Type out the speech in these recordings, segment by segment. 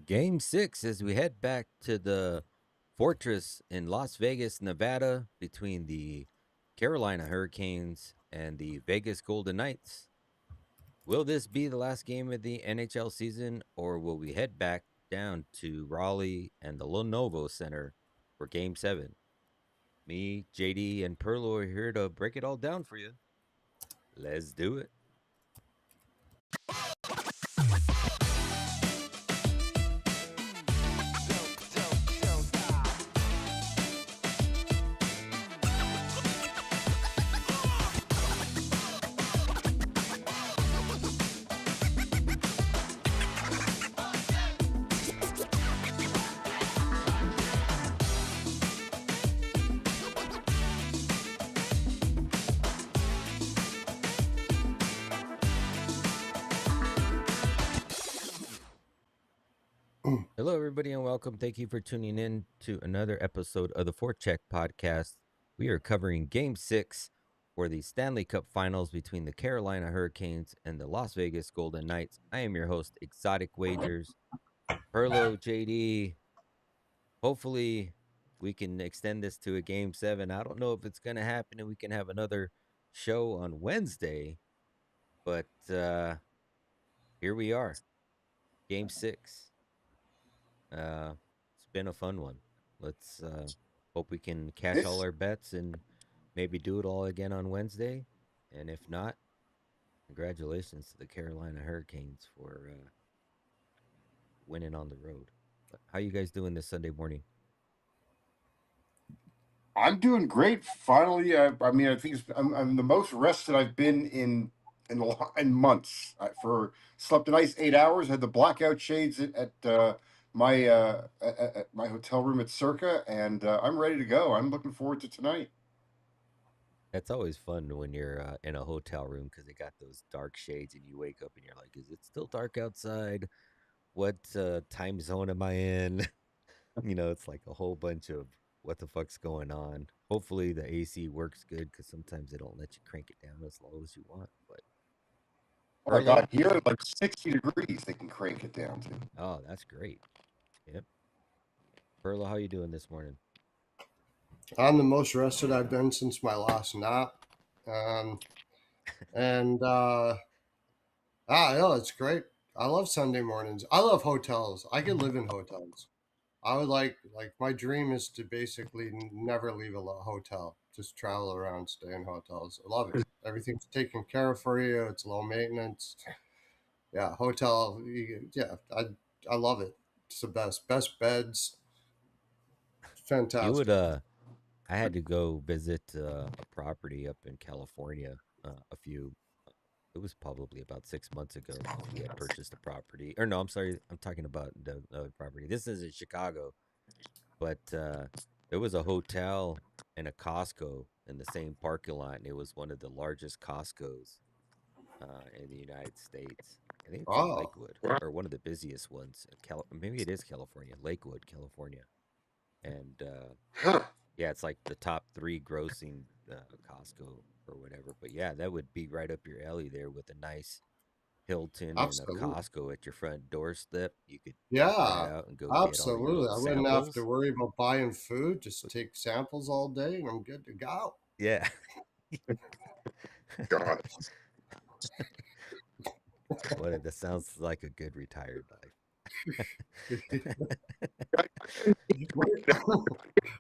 Game 6 as we head back to the fortress in Las Vegas, Nevada, between the Carolina Hurricanes and the Vegas Golden Knights. Will this be the last game of the NHL season, or will we head back down to Raleigh and the Lenovo Center for Game 7? Me, JD, and Perlo are here to break it all down for you. Let's do it. Hello, everybody, and welcome. Thank you for tuning in to another episode of the Forecheck podcast. We are covering Game 6 for the Stanley Cup Finals between the Carolina Hurricanes and the Las Vegas Golden Knights. I am your host, Exotic Wagers. Perlo, JD, hopefully we can extend this to a Game 7. I don't know if it's going to happen and we can have another show on Wednesday, but here we are, Game 6. It's been a fun one. Let's hope we can cash all This our bets and maybe do it all again on Wednesday. And if not, congratulations to the Carolina Hurricanes for winning on the road. But how you guys doing this Sunday morning? I'm doing great. Finally, I think I'm the most rested I've been in months. For slept a nice 8 hours. Had the blackout shades at my hotel room at Circa, and I'm ready to go. I'm looking forward to tonight. That's always fun when you're in a hotel room because they got those dark shades and you wake up and you're like, is it still dark outside? What time zone am I in? It's like a whole bunch of what the fuck's going on. Hopefully the AC works good because sometimes they don't let you crank it down as low as you want. But Oh my God, Perlo, here at like 60 degrees, they can crank it down to. oh, that's great. Yep. Perlo, how you doing this morning? I'm the most rested I've been since my last nap. Um, and yeah, it's great. I love Sunday mornings. I love hotels. I could live in hotels. I would like my dream is to basically never leave a hotel. Just travel around, stay in hotels. I love it. Everything's taken care of for you. It's low maintenance. Yeah, hotel. Yeah, I love it. It's the best. Best beds. You would Fantastic. I had to go visit a property up in California a few it was probably about 6 months ago because we had purchased a property. Or no, I'm sorry, I'm talking about the other property. This is in Chicago, but there was a hotel and a Costco in the same parking lot, and it was one of the largest Costco's in the United States. I think it's in Oh, Lakewood, or one of the busiest ones. Maybe it is California, Lakewood, California, and Huh. yeah, it's like the top three grossing Costco or whatever. But yeah, that would be right up your alley there with a nice Hilton and a absolutely. Costco at your front doorstep. You could walk right Yeah, out and go get all your absolutely. little I wouldn't have to samples. worry about buying food. Just take samples all day and I'm good to go. Yeah. God. That sounds like a good retired life.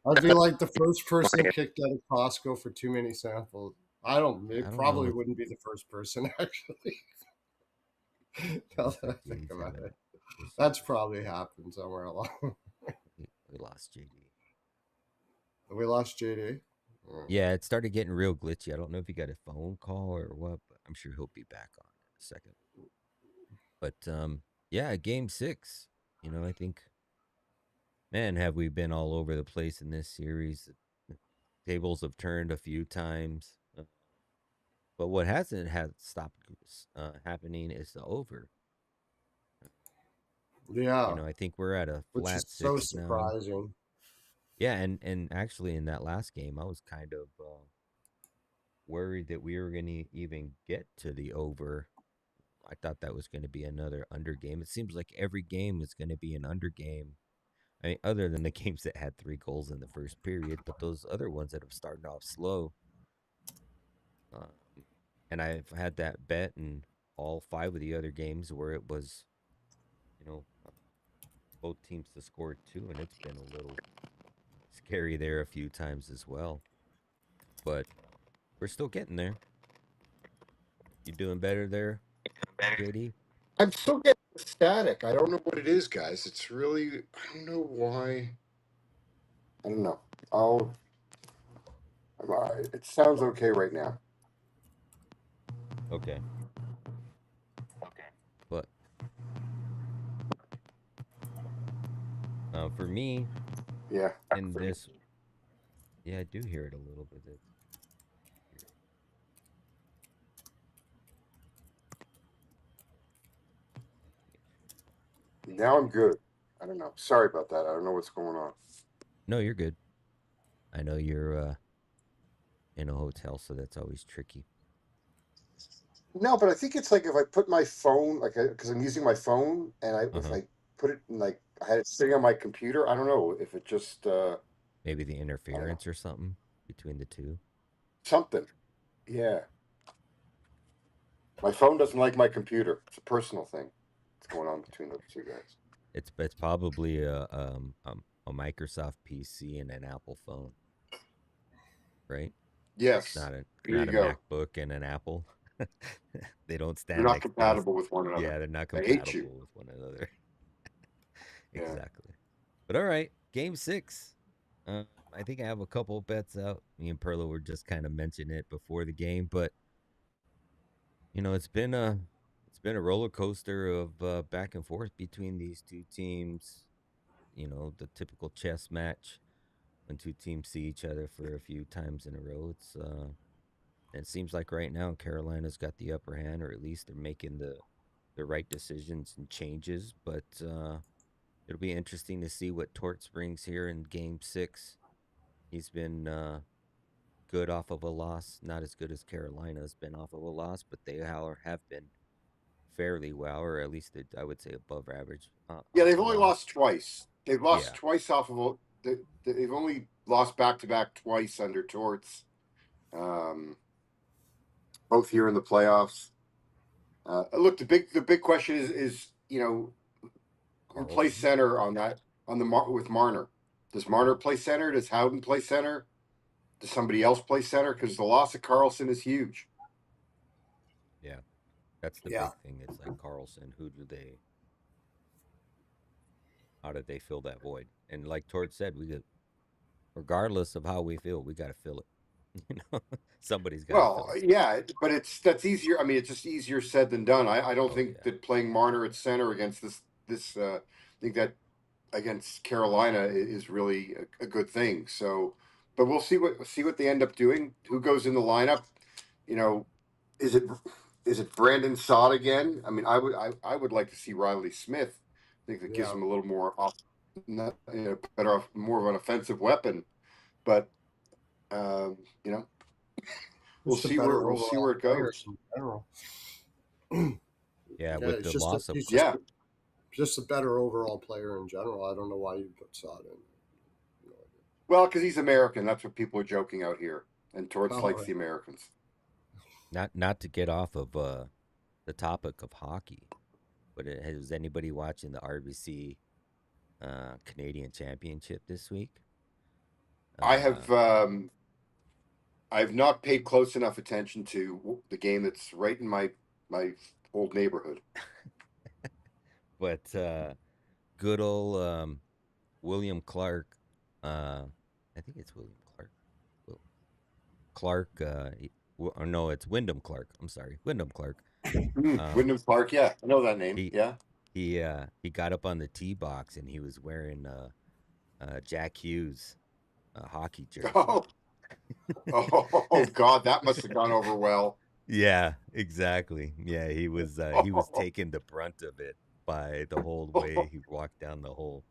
I'd be like the first person kicked out of Costco for too many samples. I don't, I it don't know probably what. wouldn't be the first person actually. Now that I think JD's about having it, issues. that's probably happened somewhere along. We lost JD. We lost JD. Yeah, it started getting real glitchy. I don't know if he got a phone call or what, but I'm sure he'll be back on in a second. But yeah, game 6. I think, man, have we been all over the place in this series? Tables have turned a few times, but what hasn't had stopped happening is the over. Yeah, I think we're at a which is flat so 6 now. surprising. Yeah, and actually in that last game, I was kind of worried that we were going to even get to the over. I thought that was going to be another under game. It seems like every game is going to be an under game. I mean, other than the games that had 3 goals in the first period, but those other ones that have started off slow. Um, and I've had that bet in all 5 of the other games where it was, you know, both teams to score 2, and it's been a little scary there a few times as well. But we're still getting there. You doing better there, JD? I'm still getting static. I don't know what it is, guys. It's really, I don't know why. I don't know. I'll. It sounds okay right now. Okay. But for me, Yeah. in this, yeah, I do hear it a little bit. It's weird. Now I'm good. I don't know. Sorry about that. I don't know what's going on. No, you're good. I know you're in a hotel, so that's always tricky. No, but I think it's like if I put my phone, like, because I'm using my phone, and Uh if huh. I put it in, like, I had it sitting on my computer. I don't know if it just, Maybe the I don't know, interference or something between the two. something. Yeah. My phone doesn't like my computer. It's a personal thing. What's going on between those two guys? It's probably a Microsoft PC and an Apple phone, right? Yes. There Not you a go. MacBook and an Apple. They don't They're stand not next to us. compatible with one another. Yeah, they're not I hate you. compatible with one another. Yeah. Exactly. But all right, game 6. Um, I think I have a couple of bets out. Me and Perlo were just kind of mentioning it before the game, but it's been a roller coaster of back and forth between these two teams. The typical chess match when two teams see each other for a few times in a row. It seems like right now Carolina's got the upper hand, or at least they're making the right decisions and changes. But it'll be interesting to see what Torts brings here in Game 6. He's been good off of a loss, not as good as Carolina's been off of a loss, but they have been fairly well, or at least I would say above average Yeah, off they've a only loss. lost twice. They've lost Yeah, twice off of they've only lost back to back twice under Torts. Um, both here in the playoffs. Look, the big question is who plays Carlson. center on that with Marner? Does Marner play center? Does Howden play center? Does somebody else play center? Because the loss of Carlson is huge. Yeah, that's the Yeah. big thing. It's like Carlson. How did they fill that void? And like Tord said, regardless of how we feel, we got to fill it. Somebody's got to Well, fill it. yeah, but that's easier. I mean, it's just easier said than done. I don't Oh think yeah, that playing Marner at center against this I think that against Carolina is really a good thing. So, but we'll see what they end up doing. Who goes in the lineup? You know, is it is it Brandon Sod again? I mean, I would like to see Riley Smith. I think that gives Yeah. him a little more better more of an offensive weapon. But um, you know, we'll Just a see where better we'll see where overall it player goes. in general. yeah. Yeah, With it's the just loss of he's Yeah. just a better overall player in general. I don't know why you put Sod in. No Well, because he's American. That's what people are joking out here. And idea. Torts All likes right. the Americans. not to get off of the topic of hockey, but has anybody watching the RBC Canadian Championship this week? I Uh, have I've not paid close enough attention to the game that's right in my old neighborhood. but good old William Clark. I think it's William Clark. Will Clark. Or no, it's Wyndham Clark. I'm sorry, Wyndham Clark. Um, Wyndham Park, yeah, I know that name. he Yeah. he got up on the tee box and he was wearing Jack Hughes hockey jersey. Oh, oh God, that must have gone over well. Yeah, exactly. Yeah, he was taking the brunt of it by the whole way he walked down the hole.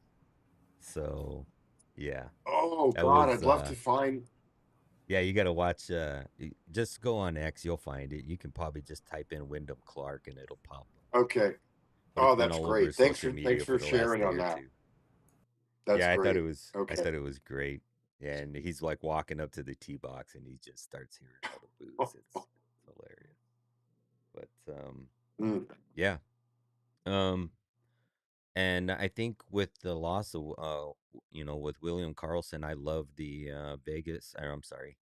So, yeah, Oh that God, was I'd love to find. Yeah, you got to watch. Just go on X, you'll find it. You can probably just type in Wyndham Clark and it'll pop up. Okay. But it's Oh, been that's all over great. social Thanks media for for the last sharing day on or that. two. That's Yeah, great. I Okay. thought it was great. And he's like walking up to the tee box and he just starts hearing all the boos. It's hilarious. But Mm. yeah. Um and I think with the loss of with William Carlson, I love the Vegas, or I'm sorry,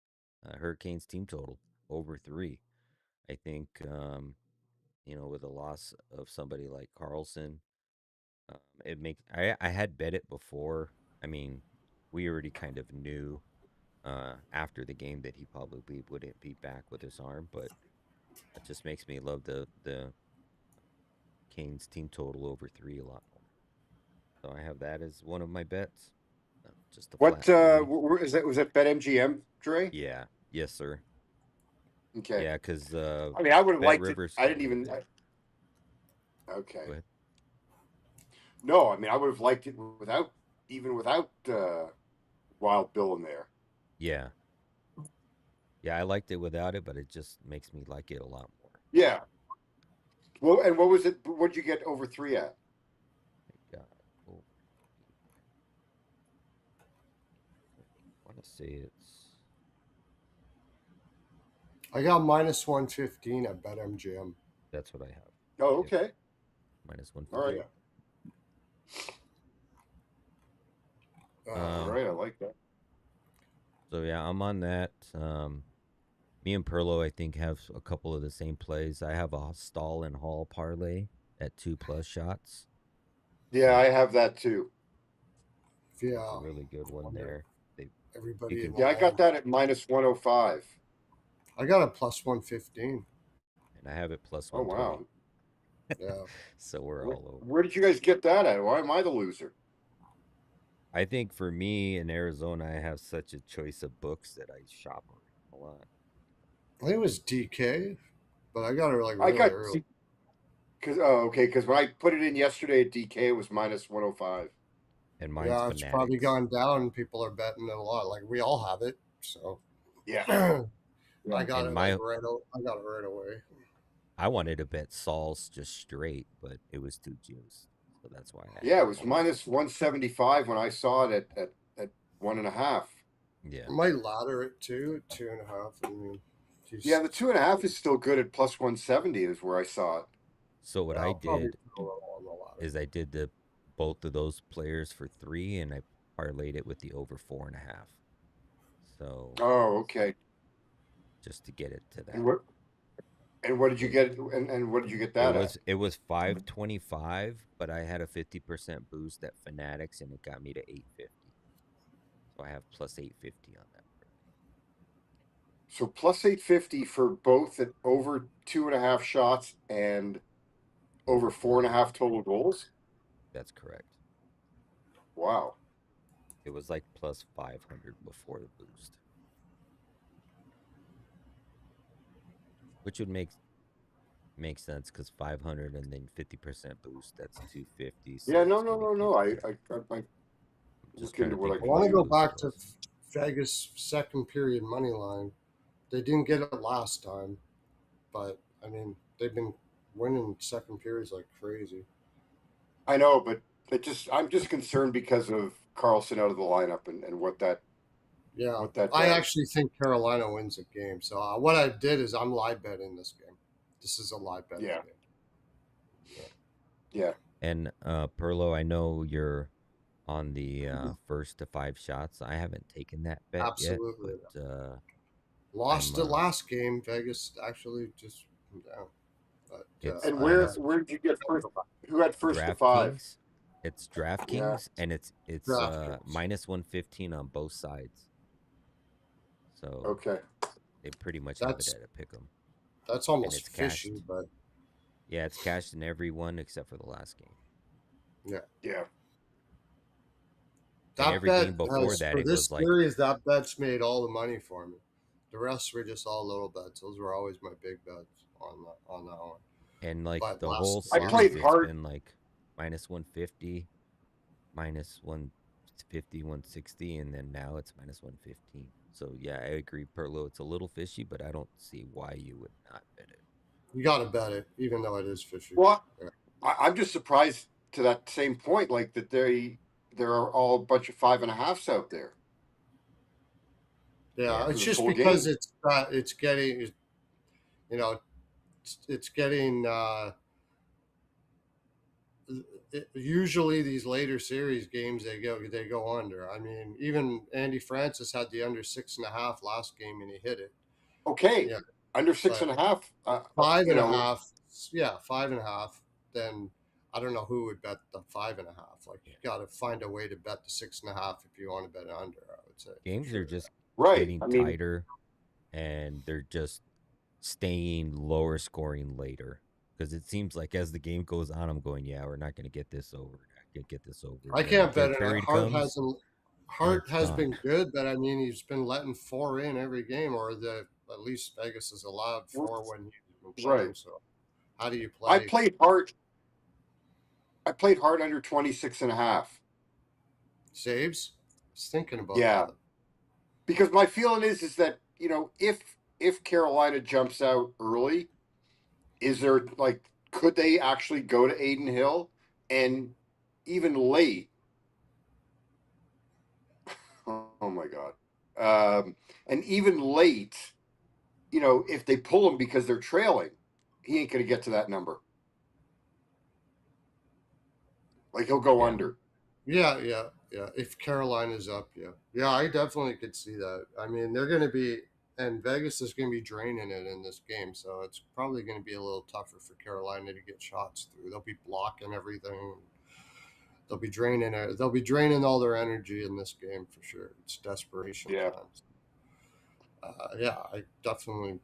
Hurricanes team total over 3. I think with the loss of somebody like Carlson, it makes I had bet it before. I mean, we already kind of knew after the game that he probably wouldn't be back with his arm, but it just makes me love the Canes team total over 3 a lot more. So I have that as one of my bets. Just a What flat 3. is that? Was that BetMGM, Dre? Yeah. Yes, sir. Okay. Yeah, because I mean, I would have Bet liked it. Rivers I got didn't rid of even. it. Okay. Go ahead. No, I mean, I would have liked it without Wild Bill in there. Yeah. Yeah, I liked it without it, but it just makes me like it a lot more. Yeah. Well, and what was it? What'd you get over 3 at? I got over. I want to say it's. I got minus 115 at BetMGM. That's what I have. Oh, Yep. okay. Minus All right. Yeah. 115. All Uh, Um. right. I like that. So yeah, I'm on that. Me and Perlo, I think, have a couple of the same plays. I have a Stall and Hall parlay at 2+ shots. Yeah, Uh, I have that too. that's a yeah. really good one Wonder there. They you everybody can Yeah, I got involved. that at minus 105. I got a plus 115. and I have it plus Oh 120. wow. Yeah. So we're Where, all over. where did you guys get that at? Why am I the loser? I think for me in Arizona, I have such a choice of books that I shop around a lot. I think it was DK, but I got it like I really got early. because when I put it in yesterday at DK, it was minus 105. And mine's Yeah, it's probably Fanatics. gone down. People are betting it a lot. Like we all have it. So Yeah. I Yeah. got And it like I got it right away. I wanted to bet Saul's just straight, but it was too juiced. So that's why I Yeah, had it to was hold. minus 175 when I saw it at 1.5. Yeah. I might ladder it too, 2.5. I mean, Yeah, he's the 2.5 is still good at plus 170 is where I saw it. So what yeah, I I'll probably did throw it on the ladder. is I did the both of those players for 3, and I parlayed it with the over 4.5. So Oh, okay. just to get it to And that. what did you get? And what did you get It that at? was it was 525, but I had a 50% boost at Fanatics, and it got me to 850. So I have plus 850 on that. So plus 850 for both at over 2.5 shots and over Over four four and and a a half. half total goals. That's correct. Wow. It was like plus 500 before the boost, which would make sense because 500 and then 50% boost. That's 250. Yeah, So no, it's no, gonna no, give no. I you. I I'm just look trying into to what think I I of can want what to the do. go boost back to was. Vegas second period money line. They didn't get it last time, but I mean they've been winning second periods like crazy. I know, but I'm just concerned because of Carlson out of the lineup and Yeah, what that I does. actually think Carolina wins the game. So what I did is I'm live betting this game. This is a live betting Yeah, game. Yeah. yeah. And Perlo, I know you're on the first to 5 shots. I haven't taken that bet yet, Absolutely. but I'm Lost it last game. Vegas actually just went down. But it's And I had where did you get first? Who had first to five? DraftKings. It's Yeah. DraftKings, and it's DraftKings. minus 115 on both sides. So Okay. they pretty much have it That's at a pick 'em, that's and almost it's fishy, cashed. but Yeah, it's cashed in every one except for the last game, yeah. Yeah. and That every game bet before has that for it this was like, series. That bet's made all the money for me. The rest were just all little bets. Those were always my big bets on that one. and like But the whole I last series, played it's hard. been like minus 150, minus 150, 160, and then now it's minus 115. So yeah, I agree, Perlo. It's a little fishy, but I don't see why you would not bet it. You got to bet it, even though it is fishy. Well, Yeah, I'm just surprised to that same point, like that there are all a bunch of 5.5s out there yeah. Yeah. for It's the just full because game. it's getting, you know, it's getting. Usually these later series games they go under. I mean, even Andy Francis had the under 6.5 last game and he hit it. Okay, Yeah, under six but and a half. five You and a know, half, yeah, 5.5. Then I don't know who would bet the 5.5. Like you Yeah. got to find a way to bet the 6.5 if you want to bet under. I would say for Games are sure. just right? getting I mean, tighter and they're just staying lower scoring later. Because it seems like as the game goes on, I'm going, yeah, we're not going to get this over. We're not going to get this over. I And then the can't bet third it. period Hart comes hasn't. and Hart it's has gone. been good, but I mean he's been letting four in every game, or at least Vegas has allowed four when he's been right. playing. So how do you I play played hard. I played hard under 26 and a half. saves? I was thinking about Yeah, that. because my feeling is that if Carolina jumps out early, is there like could they actually go to Aiden Hill and even late? Oh my God. And even late, if they pull him because they're trailing, he ain't going to get to that number. Like he'll go Yeah. under. Yeah, yeah, yeah. If Carolina's up, yeah, yeah, I definitely could see that. I mean, they're going to be, and Vegas is going to be draining it in this game, so it's probably going to be a little tougher for Carolina to get shots through. They'll be blocking everything. They'll be draining it. They'll be draining all their energy in this game for sure. It's desperation Yeah. times. Yeah, I definitely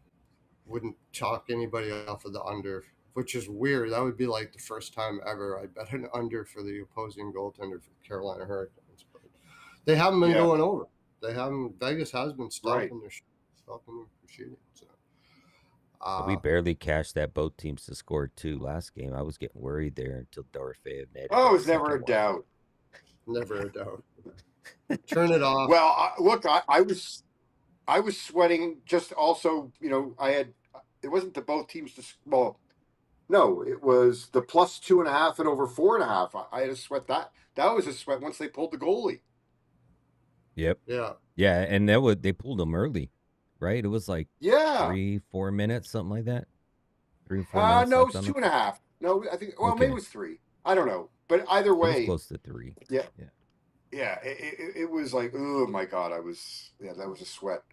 wouldn't chalk anybody off of the under, which is weird. That would be like the first time ever I bet an under for the opposing goaltender for the Carolina Hurricanes. But they haven't been Yeah. going over. They haven't. Vegas has been Right. stopping them from shooting. So, We uh, barely cashed that both teams to score two last game. I was getting worried there until Dorofeyev netted Oh, that it's never second a one. doubt. never a doubt. Turn it off. Well, look, I was sweating. Just also, I had it wasn't the both teams. Well, no, it was the plus 2.5 and over 4.5. I had to sweat that. That was a sweat once they pulled the goalie. Yep. Yeah, Yeah, and they pulled him early, right? It was like Yeah. 3-4 minutes, something like that. 3 or 4 minutes No, left it's on two the. and a half. No, I think. Well, maybe it Okay, was three. I don't know, but either it was way, close to three. yeah, Yeah, yeah. It was like, oh my God, yeah, that was a sweat.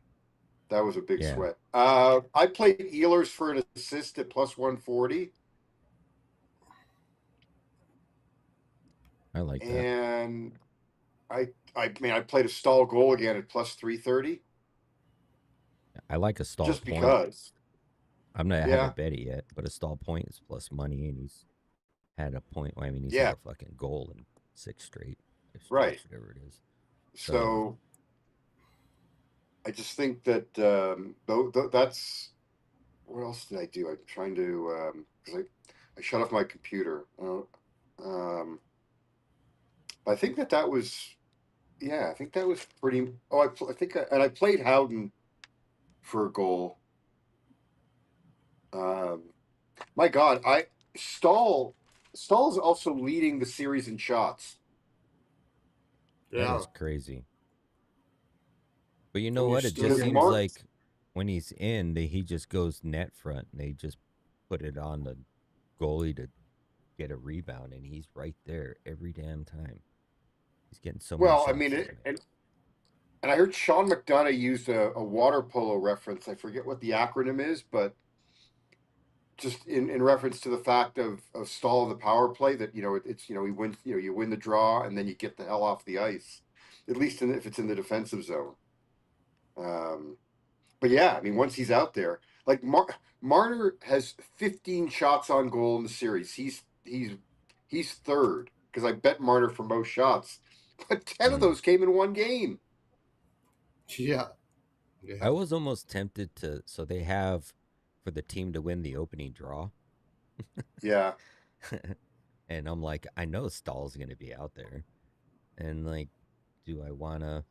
That was a big yeah, sweat. I played Ehlers for an assist at plus 140, I like that. and I mean, I played a stall goal again at plus 330, I like a stall just point. because. I Yeah, haven't bet it yet, but a stall point is plus money, and he's had a point. Well, I mean, he's had yeah, a fucking goal in six straight, five right. straights, whatever it is. So So I just think that that's what else did I do? I'm trying to because I shut off my computer. I think that was yeah. I think that was pretty. Oh, I think and I played Howden for a goal. Um, my God, I Stahl Stahl's also leading the series in shots. that yeah. is crazy. But you know And you're what? It still just Because getting. seems Mark, like when he's in, he just goes net front, and they just put it on the goalie to get a rebound, and he's right there every damn time. He's getting so many well, I shots mean, that night. and I heard Sean McDonough used a water polo reference. I forget what the acronym is, but just in reference to the fact of Stahl in the power play that it's he wins you win the draw and then you get the hell off the ice, at least if it's in the defensive zone. Um, but yeah, I mean once he's out there, like Marner has 15 shots on goal in the series. He's third because I bet Marner for most shots, but 10 of Mm. those came in one game. Yeah, I yeah, was almost tempted to. So they have for the team to win the opening draw, Yeah, and I'm like, I know Stahl's going to be out there, and like, do I want to?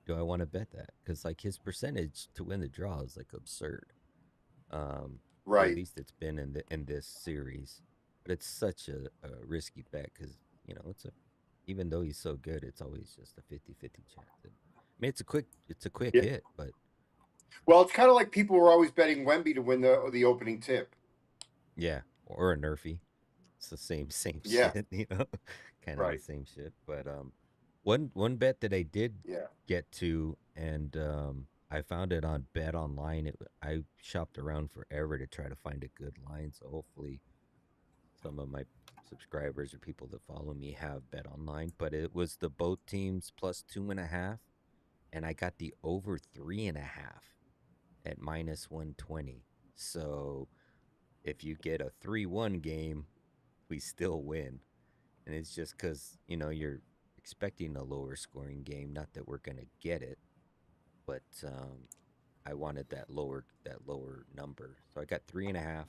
do I want to bet that? Because like his percentage to win the draw is like absurd. Or at Right. least it's been in this series. But it's such a risky bet because it's a even though he's so good, it's always just a 50-50 chance. And, I mean, it's a quick Yeah. hit, but Well, it's kind of like people were always betting Wemby to win the opening tip. yeah, or a nerfy. It's the same Yeah. shit, kind of the Right. same shit. But one bet that I did Yeah. get to, and I found it on Bet Online. I shopped around forever to try to find a good line. So hopefully, some of my subscribers or people that follow me have Bet Online. But it was the both teams plus 2.5, and I got the over 3.5 at -120. So if you get a 3-1 game, we still win. And it's just because you're expecting a lower scoring game. Not that we're gonna get it, but I wanted that lower number, so I got 3.5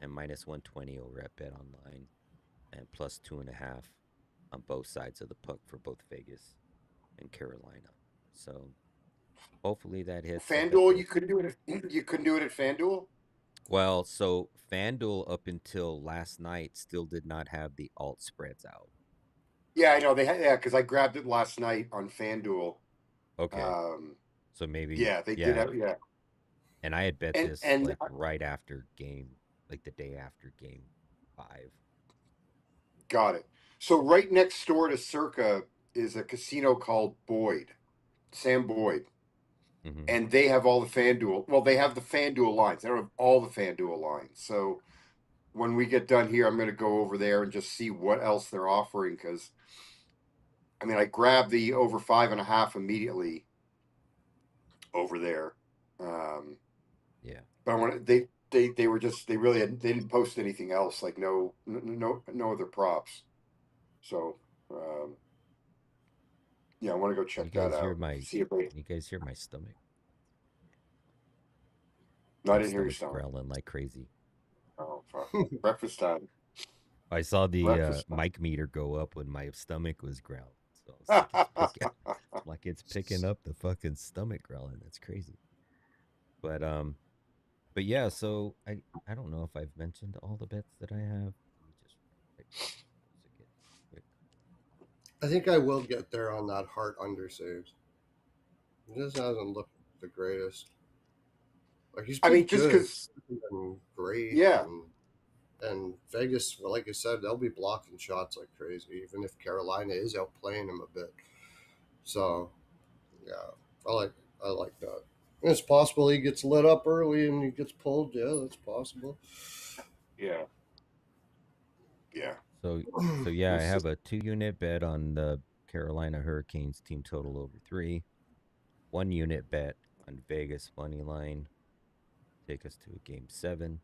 and -120 over at Bet Online, and plus 2.5 on both sides of the puck for both Vegas and Carolina. So hopefully that hits. I got FanDuel, the you couldn't do it. You couldn't do it at FanDuel. well, so FanDuel up until last night still did not have the alt spreads out. Yeah, I know they had. Yeah, because I grabbed it last night on FanDuel. Okay, Um, so maybe yeah, they did yeah. have. Yeah, And I had bet and this and like right after game, like the day after game 5. got it. So right next door to Circa is a casino called Boyd, Sam Boyd, Mm-hmm. and they have all the FanDuel. Well, they have the FanDuel lines. They don't have all the FanDuel lines. So when we get done here, I'm going to go over there and just see what else they're offering. Because I mean, I grabbed the over 5.5 immediately over there. Um, Yeah. but I want they were just they didn't post anything else, like no other props. So um, yeah, I want to go You check that guys hear out. my See if they. you guys hear my stomach? No, I My didn't hear your stomach's stomach. growling like crazy. Oh fuck! Breakfast time. I saw the Breakfast mic meter go up when my stomach was growling. So I was time. like, it's picking, like it's picking up the fucking stomach growling. That's crazy. But but yeah. So I don't know if I've mentioned all the bets that I have. Let me just write those again quick. I think I will get there on that heart under saves. It just hasn't looked the greatest. Like he's I been mean, just good because. and great, Yeah, and Vegas, well, like I said, they'll be blocking shots like crazy, even if Carolina is outplaying him a bit. So yeah, I like I like that. It's possible he gets lit up early and he gets pulled. Yeah, that's possible. yeah, yeah. So so yeah, We'll I see. have a 2 unit bet on the Carolina Hurricanes team total over 3. 1 unit bet on Vegas money line. Take us to a game 7.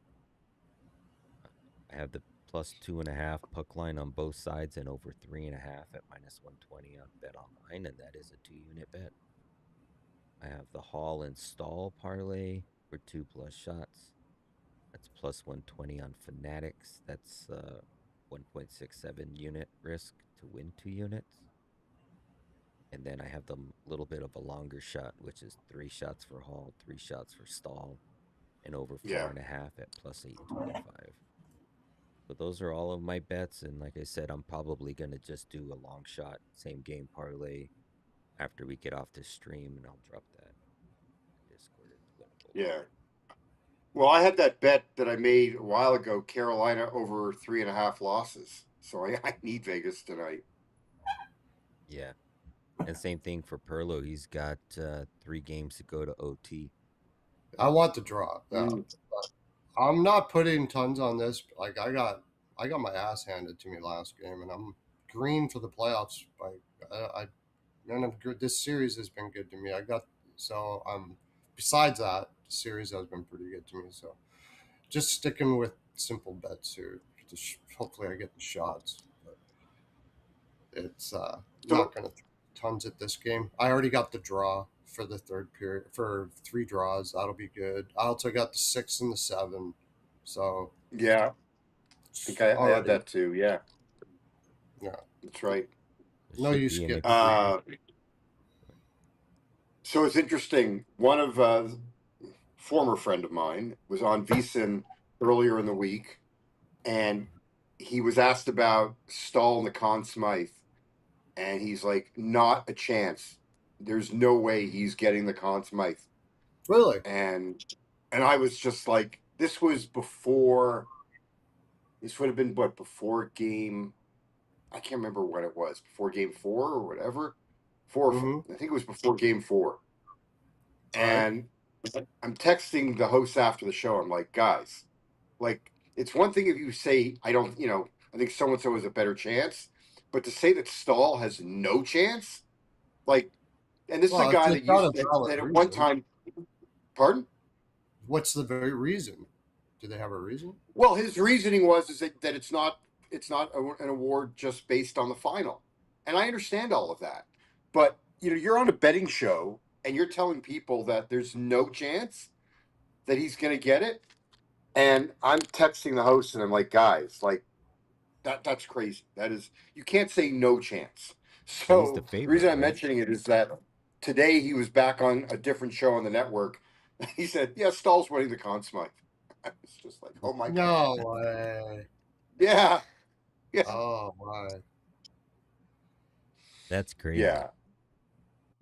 I have the plus 2.5 puck line on both sides and over 3.5 at -120 on Bet Online, and that is a 2 unit bet. I have the Hall and Stall parlay for 2+ shots. That's plus 120 on Fanatics. That's 1.67 unit risk to win 2 units. And then I have the little bit of a longer shot, which is 3 shots for Hall, 3 shots for Stall, and over four Yeah, and a half at plus 825. So those are all of my bets, and like I said, I'm probably gonna just do a long shot same game parlay after we get off this stream, and I'll drop that in Discord. It's winnable. yeah. Well, I had that bet that I made a while ago, Carolina over 3.5 losses. So I need Vegas tonight. Yeah, and same thing for Perlo. He's got 3 games to go to OT. I want the draw. Yeah, Mm, I'm not putting tons on this. Like I got my ass handed to me last game, and I'm green for the playoffs. I none of this series has been good to me. I got so besides that, the series has been pretty good to me. So just sticking with simple bets here. Hopefully, I get the shots. But it's so not going to tons at this game. I already got the draw for the third period for 3 draws. That'll be good. I also got the 6 and the 7, so yeah, I think I had already that too. Yeah, yeah. that's right. There No should use be an skipping. Uh, So it's interesting. One of former friend of mine was on VSiN earlier in the week, and he was asked about Stahl and the Conn Smythe, and he's like, "Not a chance. There's no way he's getting the Conn Smythe." Really? And I was just like, this was before. This would have been what, before game. I can't remember what it was. Before game four or whatever. Mm-hmm. I think it was before game four. All right. And I'm texting the hosts after the show. I'm like, guys, like, it's one thing if you say, I don't, I think so and so has a better chance. But to say that Stahl has no chance, like, and this is a Well, guy it's that not a used valid that at one reason. time, pardon? What's the very reason? Do they have a reason? Well, his reasoning was is that it's not an award just based on the final, and I understand all of that. But you're on a betting show and you're telling people that there's no chance that he's going to get it, and I'm texting the host and I'm like, guys, like that's crazy. That is, you can't say no chance. But he's the So the favorite, reason I'm right? mentioning it is that today he was back on a different show on the network. He said, "Yeah, Stahl's winning the Conn Smythe." I was just like, "Oh my god, No way. yeah." Yeah, Oh my. That's crazy. yeah,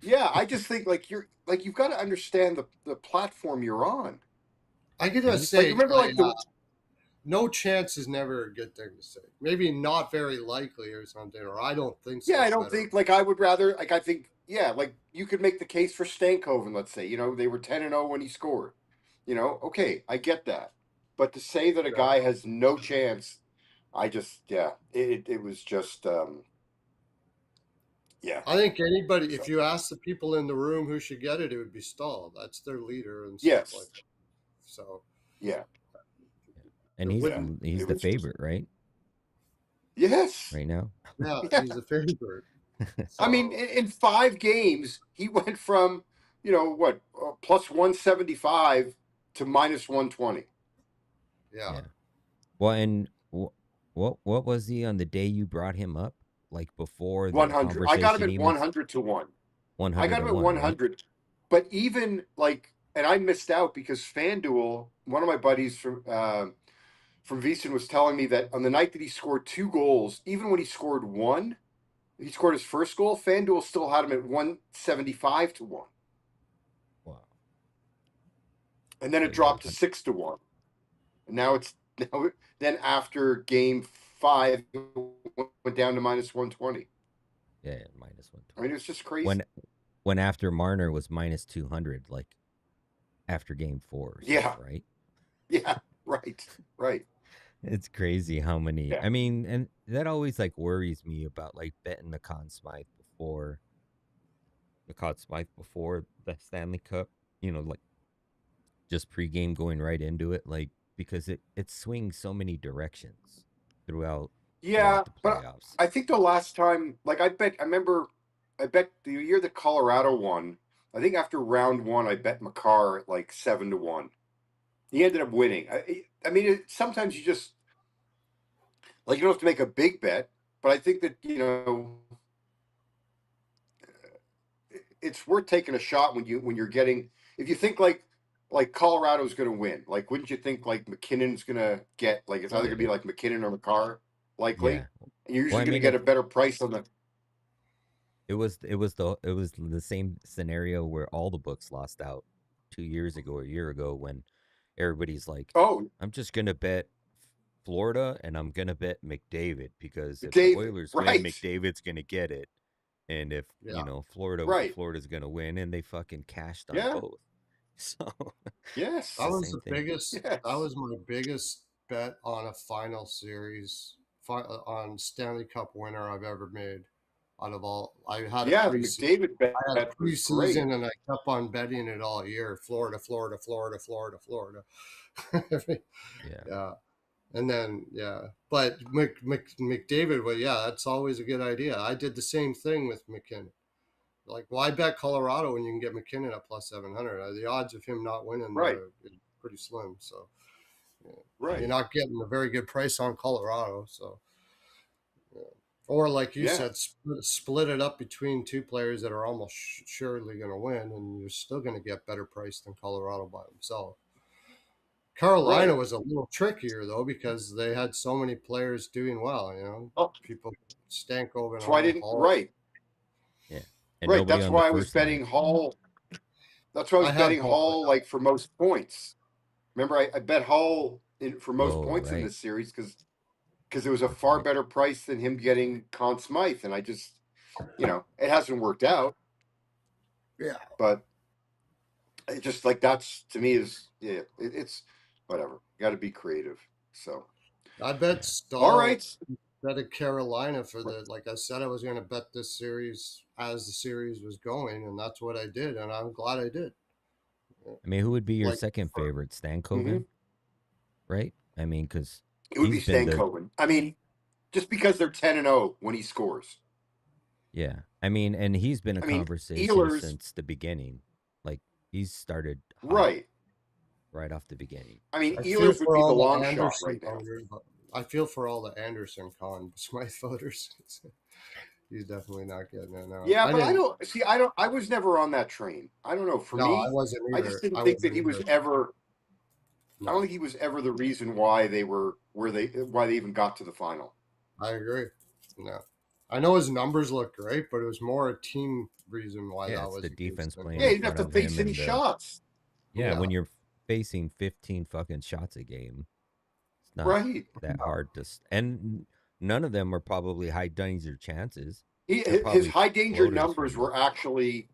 yeah. I just think like you've got to understand the platform you're on. I And gotta he Like say, remember like the no chance is never a good thing to say. Maybe not very likely or something, or I don't think yeah. so I is don't better. think like I would rather like I think yeah like you could make the case for Stankoven. Let's say they were 10-0 when he scored. Okay, I get that. But to say that a Yeah. guy has no chance, I just yeah it was just yeah. I think anybody, if So you ask the people in the room who should get it, it would be Stahl. That's their leader and stuff like yes, that. So yeah, Yeah. And it he's yeah. wouldn't. the he's It the was just favorite, right? yes, Right now. Yeah, yeah. he's a favorite. I mean, So in 5 games, he went from what plus 175 to minus 120. yeah, Yeah. Well, and what was he on the day you brought him up? Like before the 100. I got him conversation at even 100 to one. I 100 got to him at 1, right? 100. But even like, and I missed out because FanDuel, one of my buddies from VSiN was telling me that on the night that he scored 2 goals, even when he scored one, he scored his first goal. FanDuel still had him at 175 to one, Wow. and then So it yeah, dropped to 6 to 1. And now it's now then after game 5 it went down to minus 120. yeah, minus I mean, 120. it's just crazy. When after Marner was minus 200 like after game 4 or something, Yeah, right? yeah, right, right. It's crazy how many. Yeah, I mean, and that always like worries me about like betting the Conn Smythe before the Stanley Cup. Like just pregame going right into it, like because it swings so many directions throughout yeah. the But playoffs. I think the last time, like I remember, I bet the year that Colorado won. I think after round one, I bet McCarr at like 7 to 1. He ended up winning. I mean, sometimes you just like you don't have to make a big bet, but I think that it's worth taking a shot when you're getting if you think like Colorado's going to win. Like, wouldn't you think like McKinnon's going to get like it's either right. going to be like McKinnon or McCarr Yeah. likely, and you're Well, usually I going to mean, get a better price on the. it was the same scenario where all the books lost out 2 years ago or a year ago when everybody's like, Oh, I'm just gonna bet Florida and I'm gonna bet McDavid because if the David, Oilers win, right? McDavid's gonna get it, and if Yeah, Right? Florida's gonna win, and they fucking cashed on Yeah. both. So it's Yes. that the was same the thing. biggest. That Yes. was my biggest bet on a final series on Stanley Cup winner I've ever made. Out of all, I had a Yeah. The preseason. McDavid I had bet a was great. preseason, and I kept on betting it all year. Florida, Florida, Florida, Florida, Florida. Yeah. Yeah, and then yeah, but McDavid, well, yeah, that's always a good idea. I did the same thing with McKinnon. Like, why bet Colorado when you can get McKinnon at plus 700? The odds of him not winning Right. is pretty slim. So yeah. Right. You're not getting a very good price on Colorado. So yeah. Or like you Yeah, said, split it up between two players that are almost surely going to win, and you're still going to get better price than Colorado by himself. Carolina right. was a little trickier though because they had so many players doing well. Oh, People Stankoven and that's why I all didn't. Hall. Right, Yeah. And right. nobody That's on the why I was first line. betting Hall. That's why I I was had betting Hall. Hall like for most points. Remember, I bet Hall for most Oh, points in right. this series because it was a That's far right. better price than him getting Conn Smythe, and I just, it hasn't worked out, Yeah, but it just like that's to me is it's whatever. Got to be creative. So I bet all Stahl right, betted Carolina for the. Like I said, I was going to bet this series as the series was going, and that's what I did, and I'm glad I did. I mean, who would be your Like, second favorite? mm-hmm. Stankoven, right? I mean, because It would be he's been the Stankoven. I mean, just because they're 10-0 when he scores. yeah. I mean, and he's been a I mean, conversation Ehlers, since the beginning. Like he's started hot right? right off the beginning. I mean, I feel Ehlers would for be the all long the shot Anderson right now. voters, but I feel for all the Anderson Con Smythe voters. He's definitely not getting it now. Yeah, I but I didn't. don't see. I don't. I was never on that train. I don't know. For No, I me, wasn't I just either. didn't I think that wasn't he was either. ever. I don't No, think he was ever the reason why they were why they even got to the final. I agree. No, I know his numbers look great, but it was more a team reason why Yeah, that it's was the the case defense than playing Yeah, in he him. didn't have front to of him face any and shots. yeah, Yeah, when you're facing 15 fucking shots a game, it's not Right. that hard to and none of them are probably high danger chances. They're His probably high danger floaters from numbers him. were actually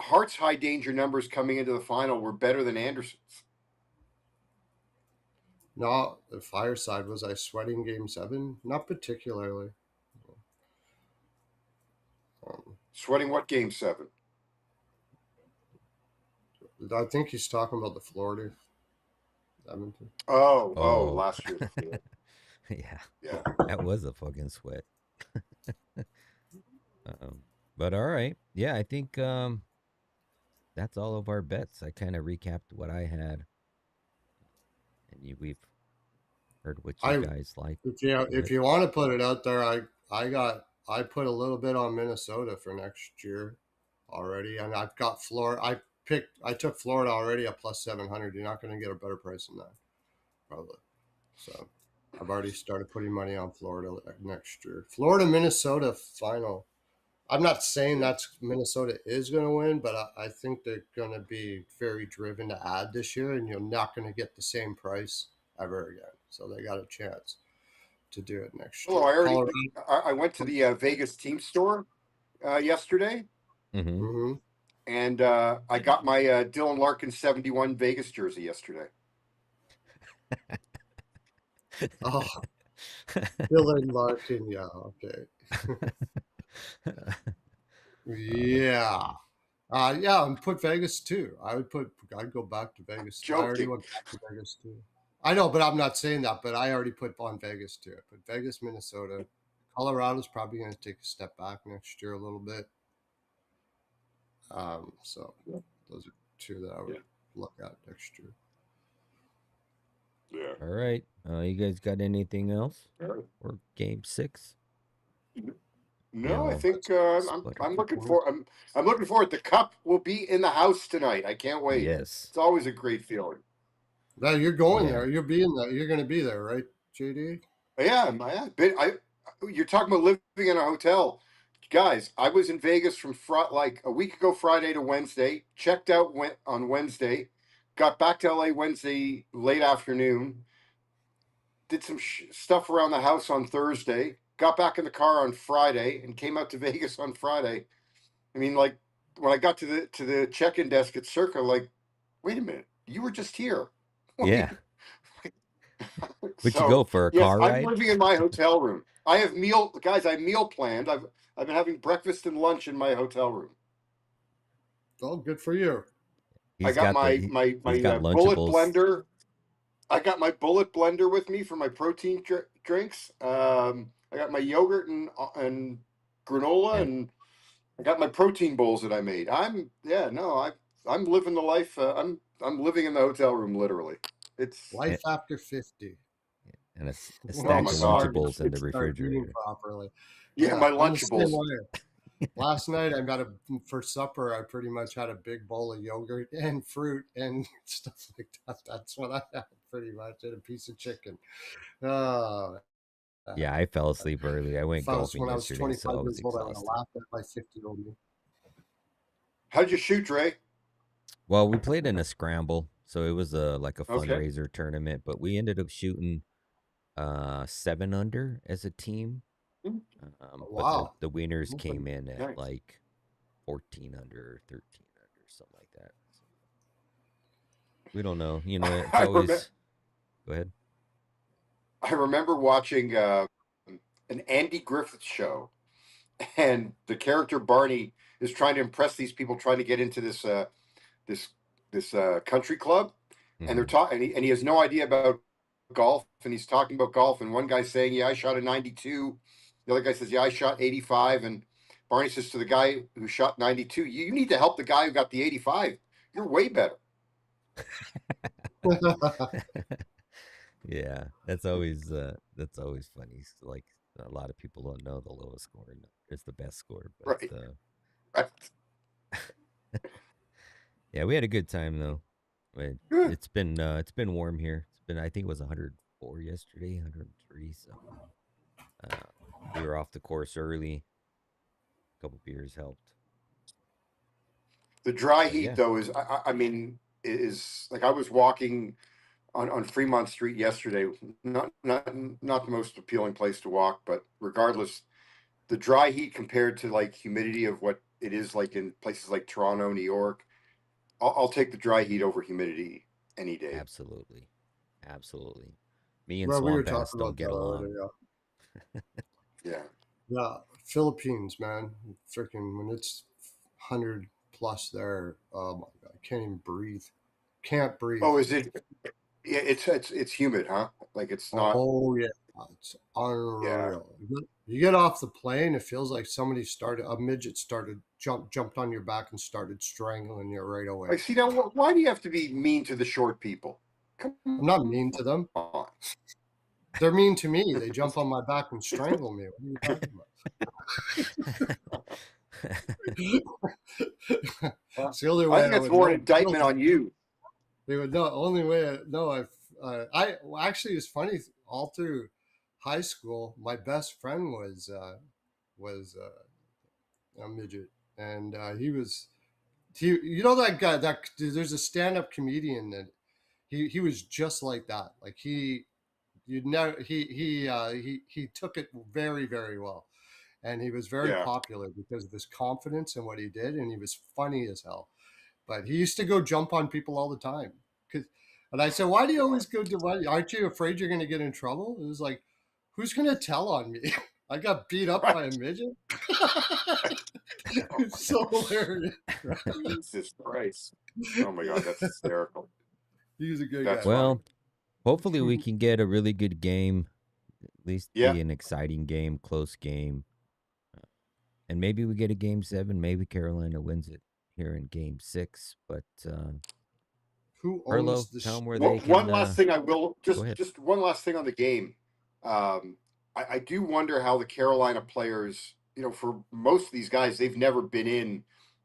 Hart's high danger numbers coming into the final were better than Anderson's. no. The fireside was I sweating Game 7? Not particularly. Um, Sweating what game 7? I think he's talking about the Florida Edmonton. Oh, Oh, last year. Yeah, yeah, yeah. that was a fucking sweat. um, but all right, yeah, I think that's all of our bets. I kind of recapped what I had, and we've heard what you I guys like to if it. you want to put it out there, I put a little bit on Minnesota for next year already, and I've got Florida. I took Florida already at plus 700. You're not going to get a better price than that, probably. So I've already started putting money on Florida next year. Florida Minnesota final. I'm not saying Yeah. that's Minnesota is going to win, but I think they're going to be very driven to add this year, and you're not going to get the same price ever again. So they got a chance to do it next Hello, year. Colorado. I went to the Vegas team store yesterday, Mm-hmm. Mm-hmm. and I got my Dylan Larkin 71 Vegas jersey yesterday. Oh, Dylan Larkin. Yeah. Okay. Yeah. Yeah, and put Vegas too. I'd go back to Vegas. I already Joking. went back to Vegas too. I know, but I'm not saying that. But I already put on Vegas too. I put Vegas, Minnesota. Colorado's probably going to take a step back next year a little bit. So Yeah. those are two that I would Yeah. look at next year. Yeah. All right. You guys got anything else Sure. for game 6? We No, I all think split up. I'm looking for I'm looking forward. The cup will be in the house tonight. I can't wait. Yes. It's always a great feeling. Now you're going Yeah. there. You're being there. You're going to be there, right, JD? Yeah, you're talking about living in a hotel. Guys, I was in Vegas from like a week ago Friday to Wednesday, checked out on Wednesday, got back to LA Wednesday late afternoon, did some stuff around the house on Thursday, got back in the car on Friday and came out to Vegas on Friday. I mean, like when I got to the check-in desk at Circa, like, wait a minute, you were just here. Yeah. Would you go So for a yes, car I'm ride? living in my hotel room. I have guys. I meal planned. I've been having breakfast and lunch in my hotel room. Oh, good for you. I He's got got the my my he's my got bullet Lunchables. blender. I got my bullet blender with me for my protein drinks. I got my yogurt and granola, And and I got my protein bowls that I made. I'm living the life. I'm living in the hotel room literally. It's and, Life after 50. and a When I'm stack my of God. starving, Lunchables in the kids start eating refrigerator. properly. Yeah, my I'm the same Lunchables. way. Last night I got for supper. I pretty much had a big bowl of yogurt and fruit and stuff like that. That's what I had pretty much, and a piece of chicken. Oh, Yeah, I fell asleep early. I went if I was golfing when I was yesterday, so 25 I was years old, I would have exhausted. laughed at my 50-year-old me. How'd you shoot, Dre? Well, we played in a scramble, so it was like a Okay. fundraiser tournament, but we ended up shooting 7 under as a team. Hmm, Oh, But wow. the winners Okay. came in at nice. like 14 under or 13 under, something like that. So we don't know. It's I remember. always go ahead. I remember watching an Andy Griffith show, and the character Barney is trying to impress these people trying to get into this this country club, and they're Hmm. talking, and he has no idea about golf, and he's talking about golf, and one guy's saying, "Yeah, I shot a 92." The other guy says, "Yeah, I shot 85," and Barney says to the guy who shot 92, "You need to help the guy who got the 85. You're way better." Yeah, that's always funny. Like a lot of people don't know the lowest score is the best score, Right, but right. yeah, we had a good time though. It, Good. it's been warm here. It's been I think it was 104 yesterday, 103. So uh, we were off the course early. A couple beers helped, The dry but heat, yeah, though, I mean, is like I was walking on Fremont Street yesterday. Not the most appealing place to walk, but regardless, the dry heat compared to like humidity of what it is like in places like Toronto, New York, I'll take the dry heat over humidity any day. absolutely, absolutely. Me and Well, we were Swamp Ass talking don't about get that along. earlier. Yeah, Yeah, Philippines, man, freaking when it's 100 plus there, oh my god, I can't even breathe. Can't breathe. oh, is it? Yeah, it's humid, huh? Like it's not. Oh yeah, it's Yeah, unreal. You get off the plane, it feels like somebody started a midget started jumped on your back and started strangling you right away. I see now. Why do you have to be mean to the short people? I'm Come not mean to them. on. They're mean to me. They jump on my back and strangle me. What are you talking about? It's the only I way think I that's would more an know. indictment on you. They would know. Only way I know. I well, actually it's funny. All through high school, my best friend was a midget, and he. You know that guy that there's a stand up comedian that he was just like that. Like you never he took it very well, and he was very Yeah. popular because of his confidence and what he did, and he was funny as hell. But he used to go jump on people all the time. 'Cause- And I said, "Why do you always go to? Why aren't you afraid you're going to get in trouble?" It was like, "Who's going to tell on me? I got beat up by a Right. midget." It's so hilarious. Jesus Christ. Oh my God, that's hysterical. He was a good That's guy. funny. Well, hopefully we can get a really good game, at least Yeah. be an exciting game, close game, and maybe we get a game 7. Maybe Carolina wins it here in game 6. But Who owns Harlow, the? tell them where they One can. last thing I will Go ahead. just one last thing on the game. I do wonder how the Carolina players, for most of these guys, they've never been in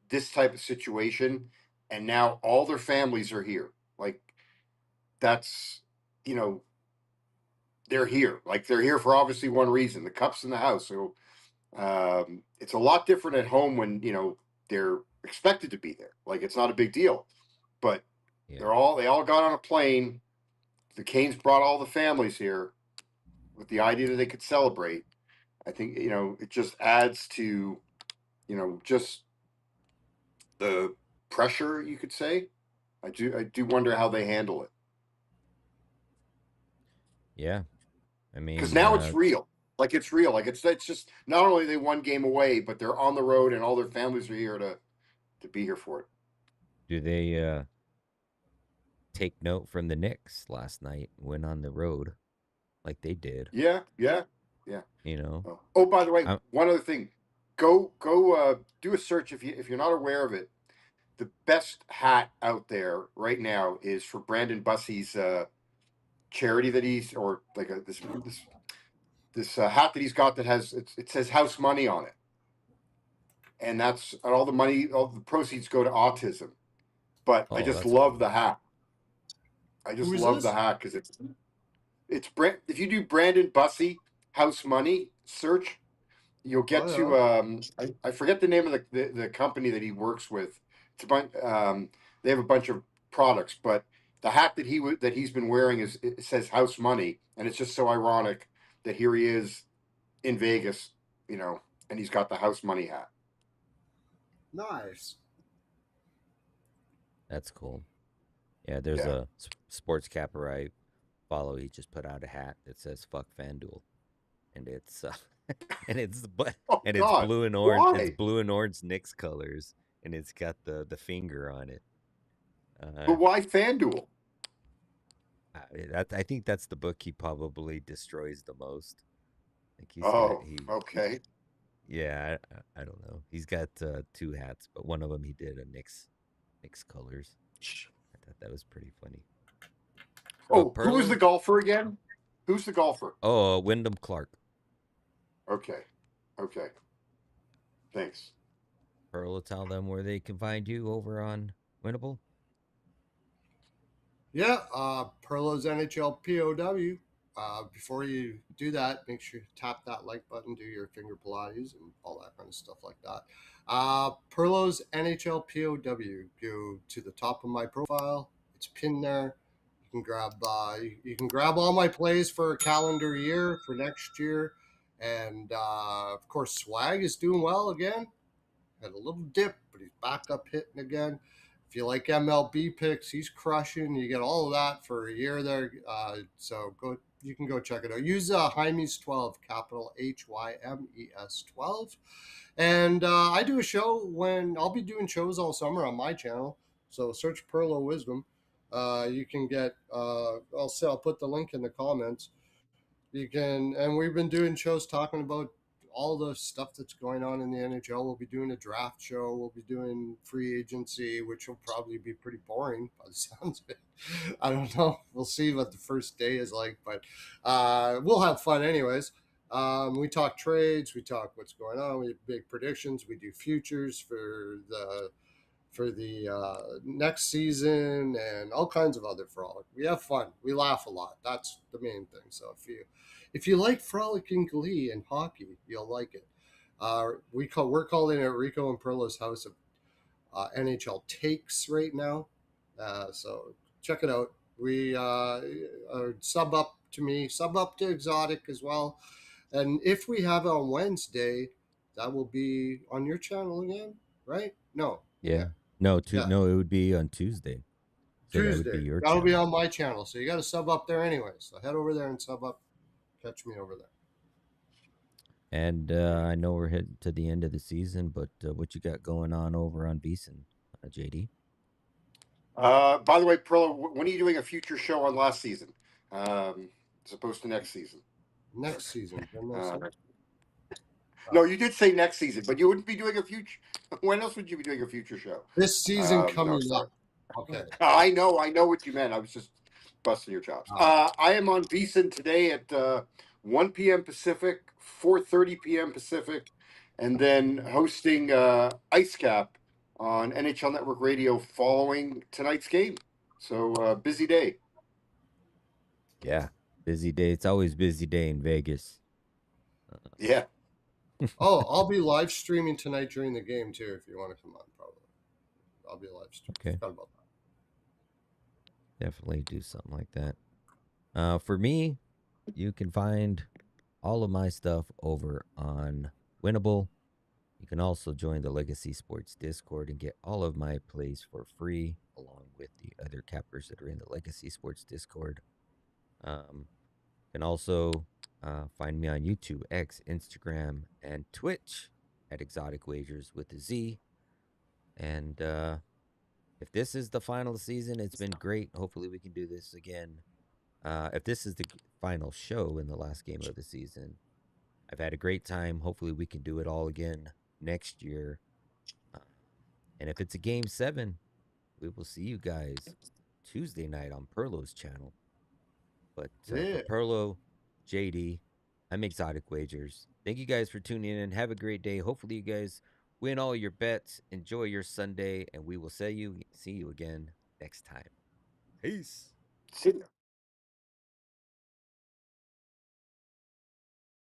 this type of situation, and now all their families are here. Like that's, you know, they're here. Like they're here for obviously one reason: the cup's in the house. So it's a lot different at home when they're expected to be there. Like it's not a big deal, but Yeah. they all got on a plane. The Canes brought all the families here with the idea that they could celebrate. I think it just adds to just the pressure, you could say. I do wonder how they handle it, Yeah. I because mean, now it's real. Like it's real. Like it's just not only they one game away, but they're on the road and all their families are here to be here for it. do they take note from the Knicks last night? Went on the road like they did. Yeah, yeah, yeah. You know. Oh, by the way, I'm, one other thing. Go do a search if you're not aware of it. The best hat out there right now is for Brandon Bussey's charity that he's, or like this hat that he's got that has it says house money on it, and that's and all the money, all the proceeds go to autism. But I Oh, just that's love cool. the hat. I Who just is love the this? hat because it's if you do Brandon Bussey house money search, you'll get Oh yeah. to I forget the name of the company that he works with. It's a bunch. They have a bunch of products, but the hat that that he's been wearing is it says house money, and it's just so ironic that here he is in Vegas, you know, and he's got the house money hat. Nice. That's cool. Yeah, there's Yeah. a sports capper I follow. He just put out a hat that says "fuck FanDuel," and it's and it's but Oh and it's God, blue and orange. It's why? blue and orange Knicks colors, and it's got the finger on it. Uh, But why FanDuel? I think that's the book he probably destroys the most. Like Oh, he okay. yeah, I don't know. He's got two hats, but one of them he did a Knicks colors. I thought that was pretty funny. But Oh, who was the Perlo, golfer again? Who's the golfer? oh, Wyndham Clark. Okay, okay. Thanks. Perlo, tell them where they can find you over on Winnable. Yeah, Perlo's NHL POW. Before you do that, make sure you tap that like button, do your finger Pilates, and all that kind of stuff like that. Perlo's NHL POW. Go to the top of my profile. It's pinned there. You can grab all my plays for a calendar year for next year, and of course, Swag is doing well again. Had a little dip, but he's back up hitting again. If you like MLB picks, he's crushing. You get all of that for a year there. So go, you can go check it out. Use Hymes 12, capital HYMES 12. And I do a show when I'll be doing shows all summer on my channel. So search Pearl of Wisdom. You can get. I'll put the link in the comments. You can, and we've been doing shows talking about all the stuff that's going on in the NHL. We'll be doing a draft show. We'll be doing free agency, which will probably be pretty boring by the sounds of it. I don't know. We'll see what the first day is like, but we'll have fun anyways. We talk trades. We talk what's going on. We make predictions. We do futures for the next season and all kinds of other frolic. We have fun. We laugh a lot. That's the main thing. So if you like frolicking glee and hockey, you'll like it. We're calling it Rico and Perlo's House of NHL Takes right now. So check it out. We sub up to me, sub up to Exotic as well. And if we have it on Wednesday, that will be on your channel again, right? No, yeah, Yeah. yeah. No, it would be on Tuesday. So that would be Tuesday. your That'll be channel. on my channel. So you got to sub up there anyway. So head over there and sub up. Catch me over there. And I know we're heading to the end of the season, but what you got going on over on Beeson, JD? By the way, Perla, when are you doing a future show on last season, as opposed to next season? Next season. Didn't I Uh, say? no, you did say next season, but you wouldn't be doing a future. When else would you be doing a future show? This season No, coming sorry. up. Okay. I know what you meant. I was just busting your chops. Uh, I am on VSiN today at 1 p.m. Pacific, 4:30 p.m. Pacific, and then hosting Ice Cap on NHL Network Radio following tonight's game. So busy day. Yeah, busy day. It's always busy day in Vegas. Yeah. oh, I'll be live streaming tonight during the game too. If you want to come on, probably I'll be live streaming. Okay, Forgot about definitely do something like that. For me, you can find all of my stuff over on Winnable. You can also join the Legacy Sports Discord and get all of my plays for free, along with the other cappers that are in the Legacy Sports Discord. You can also find me on YouTube, X, Instagram, and Twitch at Exotic Wagers with a Z. And if this is the final season, it's been great. Hopefully, we can do this again. If this is the final show in the last game of the season, I've had a great time. Hopefully, we can do it all again next year. Uh, and if it's a game 7, we will see you guys Tuesday night on Perlo's channel. But for Yeah. Perlo, JD, I'm Exotic Wagers. Thank you guys for tuning in. Have a great day. Hopefully, you guys win all your bets. Enjoy your Sunday, and we will see you again next time. Peace. See,